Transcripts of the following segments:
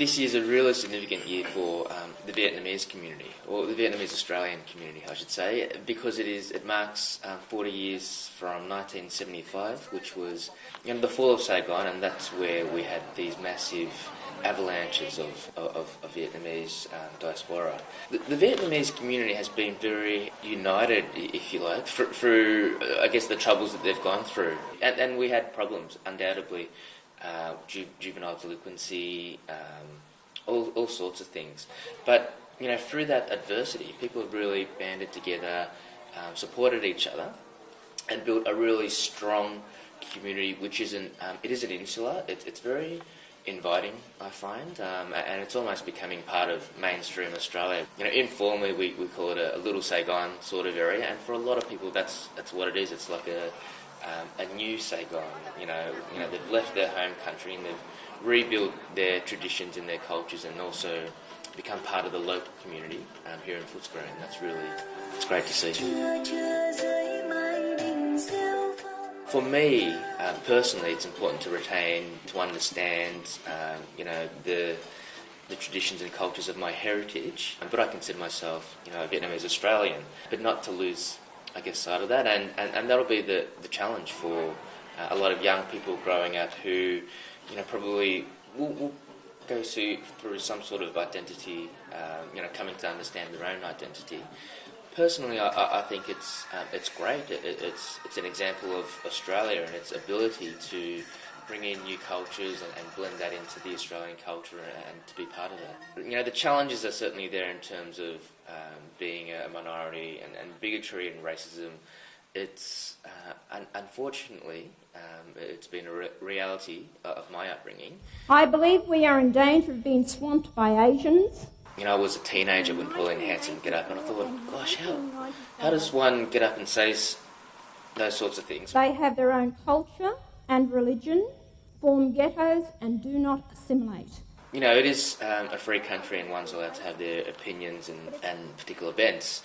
This year's a really significant year for the Vietnamese community, or the Vietnamese Australian community, I should say, because it marks 40 years from 1975, which was the fall of Saigon, and that's where we had these massive avalanches of Vietnamese diaspora. The Vietnamese community has been very united, if you like, through I guess the troubles that they've gone through, and we had problems undoubtedly. Juvenile delinquency, all sorts of things. But, through that adversity, people have really banded together, supported each other, and built a really strong community, which isn't, it isn't insular. It's very inviting, I find, and it's almost becoming part of mainstream Australia. Informally, we call it a little Saigon sort of area, and for a lot of people, that's what it is. It's like a new Saigon. They've left their home country and they've rebuilt their traditions and their cultures, and also become part of the local community here in Footscray. And it's great to see. For me, personally, it's important to retain, to understand, the traditions and cultures of my heritage. But I consider myself, a Vietnamese Australian, but not to lose, I guess, sight of that, and that'll be the challenge for a lot of young people growing up who, probably will go through some sort of identity, coming to understand their own identity. Personally, I think it's great. It's an example of Australia and its ability to bring in new cultures and blend that into the Australian culture and to be part of that. The challenges are certainly there in terms of being a minority and bigotry and racism. It's unfortunately it's been a reality of my upbringing. I believe we are in danger of being swamped by Asians. I was a teenager when Pauline Hanson get up, and I thought, gosh, how does one get up and say those sorts of things? They have their own culture and religion, form ghettos, and do not assimilate. It is a free country, and one's allowed to have their opinions and particular events.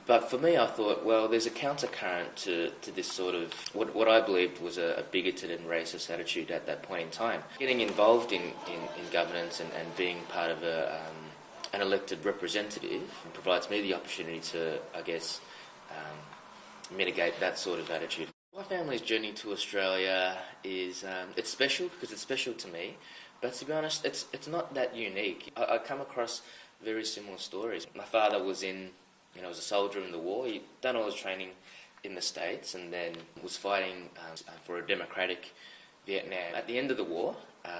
But for me, I thought, well, there's a countercurrent to this sort of what I believed was a bigoted and racist attitude at that point in time. Getting involved in governance and being part of an elected representative provides me the opportunity to, I guess, mitigate that sort of attitude. My family's journey to Australia is it's special because it's special to me, but to be honest, it's not that unique. I come across very similar stories. My father was was a soldier in the war. He'd done all his training in the States and then was fighting for a democratic Vietnam. At the end of the war,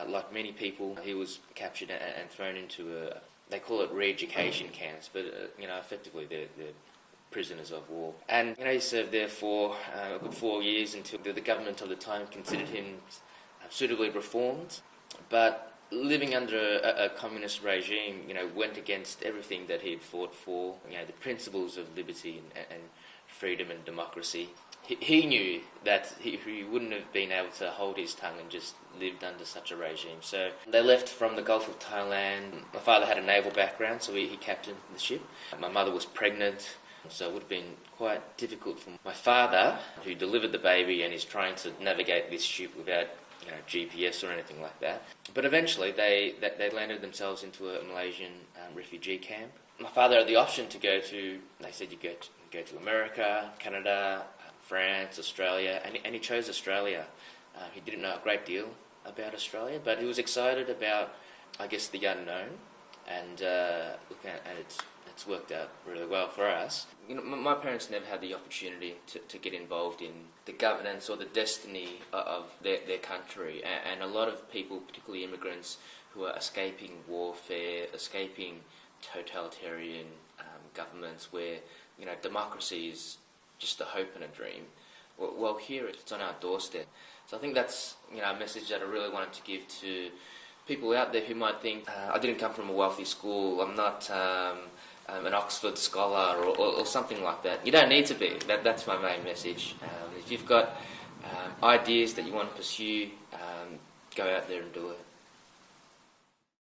like many people, he was captured and thrown into they call it re-education camps, but effectively they're prisoners of war. And he served there for a good 4 years until the government of the time considered him suitably reformed. But living under a communist regime, went against everything that he'd fought for, the principles of liberty and freedom and democracy. He knew that he wouldn't have been able to hold his tongue and just lived under such a regime. So they left from the Gulf of Thailand. My father had a naval background, so he captained the ship. My mother was pregnant, so it would have been quite difficult for my father, who delivered the baby and is trying to navigate this ship without GPS or anything like that. But eventually they landed themselves into a Malaysian refugee camp. My father had the option to go to, they said you go to America, Canada, France, Australia, and he chose Australia. He didn't know a great deal about Australia, but he was excited about, I guess, the unknown, and it's worked out really well for us. My parents never had the opportunity to get involved in the governance or the destiny of their country, and a lot of people, particularly immigrants, who are escaping warfare, escaping totalitarian governments where democracy is just a hope and a dream. Well, here it's on our doorstep. So I think that's a message that I really wanted to give to people out there who might think, I didn't come from a wealthy school, I'm not an Oxford scholar or something like that. You don't need to be. That's my main message. If you've got ideas that you want to pursue, go out there and do it.